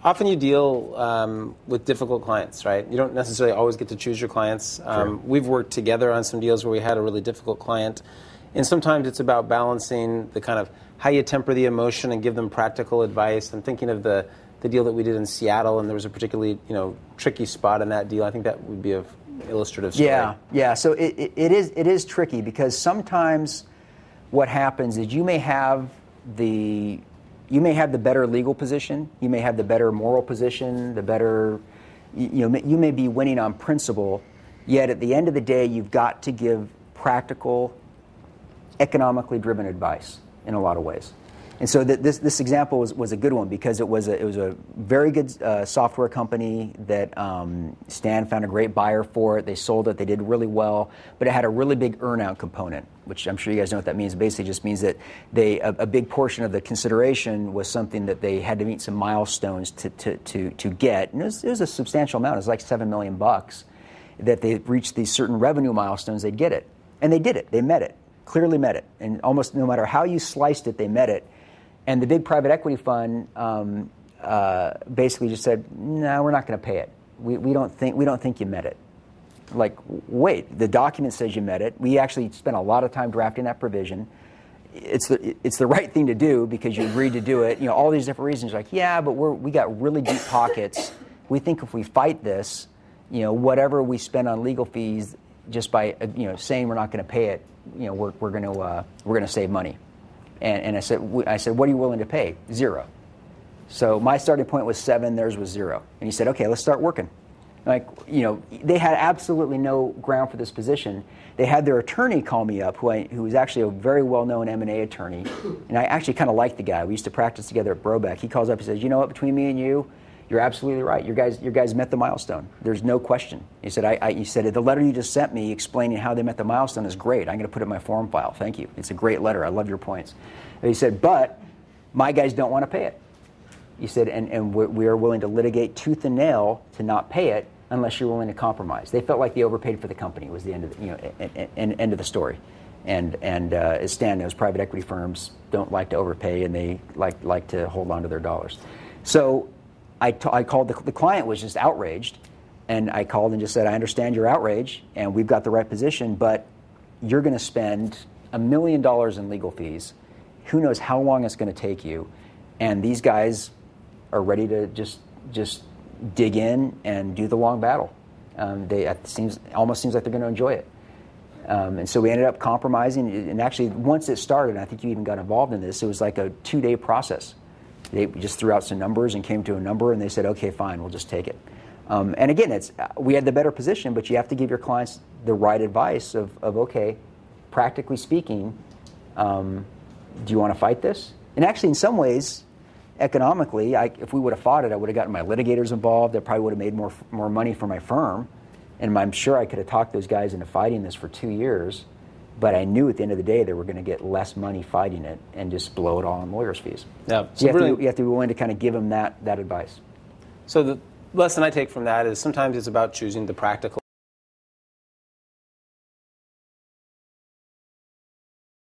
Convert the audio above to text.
Often you deal with difficult clients, right? You don't necessarily always get to choose your clients. Sure. We've worked together on some deals where we had a really difficult client. And sometimes it's about balancing the kind of how you temper the emotion and give them practical advice. I'm thinking of the deal that we did in Seattle, and there was a particularly tricky spot in that deal. I think that would be an illustrative story. Yeah. So it is tricky because sometimes what happens is you may have the better legal position, you may have the better moral position, the better, you may be winning on principle, yet at the end of the day, you've got to give practical, economically driven advice in a lot of ways. And so this example was a good one because it was a very good software company that Stan found a great buyer for it. They sold it. They did really well, but it had a really big earn-out component, which I'm sure you guys know what that means. It basically just means that a big portion of the consideration was something that they had to meet some milestones to get. And it was a substantial amount. It was like $7 million that they reached these certain revenue milestones, they'd get it. And they did it. They met it. Clearly met it. And almost no matter how you sliced it, they met it. And the big private equity fund basically just said, "No, we're not going to pay it. We don't think you met it." Like, wait, the document says you met it. We actually spent a lot of time drafting that provision. It's the right thing to do because you agreed to do it. All these different reasons. Like, yeah, but we got really deep pockets. We think if we fight this, whatever we spend on legal fees, just by saying we're not going to pay it, we're going to save money. And I said, what are you willing to pay? 0. So my starting point was 7, theirs was 0. And he said, okay, let's start working. They had absolutely no ground for this position. They had their attorney call me up, who was actually a very well-known M&A attorney. And I actually kind of liked the guy. We used to practice together at Brobeck. He calls up and says, you know what, between me and you, you're absolutely right. Your guys met the milestone. There's no question. He said, he said, the letter you just sent me explaining how they met the milestone is great. I'm going to put it in my form file. Thank you. It's a great letter. I love your points. And he said, but my guys don't want to pay it. He said, and we are willing to litigate tooth and nail to not pay it unless you're willing to compromise. They felt like they overpaid for the company was the end of end of the story. And as Stan knows, private equity firms don't like to overpay, and they like to hold on to their dollars. So I called, the client was just outraged, and I called and just said, I understand your outrage, and we've got the right position, but you're going to spend $1 million in legal fees. Who knows how long it's going to take you, and these guys are ready to just dig in and do the long battle. It almost seems like they're going to enjoy it. And so we ended up compromising, and actually once it started, and I think you even got involved in this, it was like a 2-day process. They just threw out some numbers and came to a number, and they said, okay, fine, we'll just take it. And again, we had the better position, but you have to give your clients the right advice of okay, practically speaking, do you want to fight this? And actually, in some ways, economically, if we would have fought it, I would have gotten my litigators involved. I probably would have made more money for my firm. And I'm sure I could have talked those guys into fighting this for 2 years. But I knew at the end of the day they were going to get less money fighting it and just blow it all on lawyers' fees. Yeah. So you have to be willing to kind of give them that advice. So the lesson I take from that is sometimes it's about choosing the practical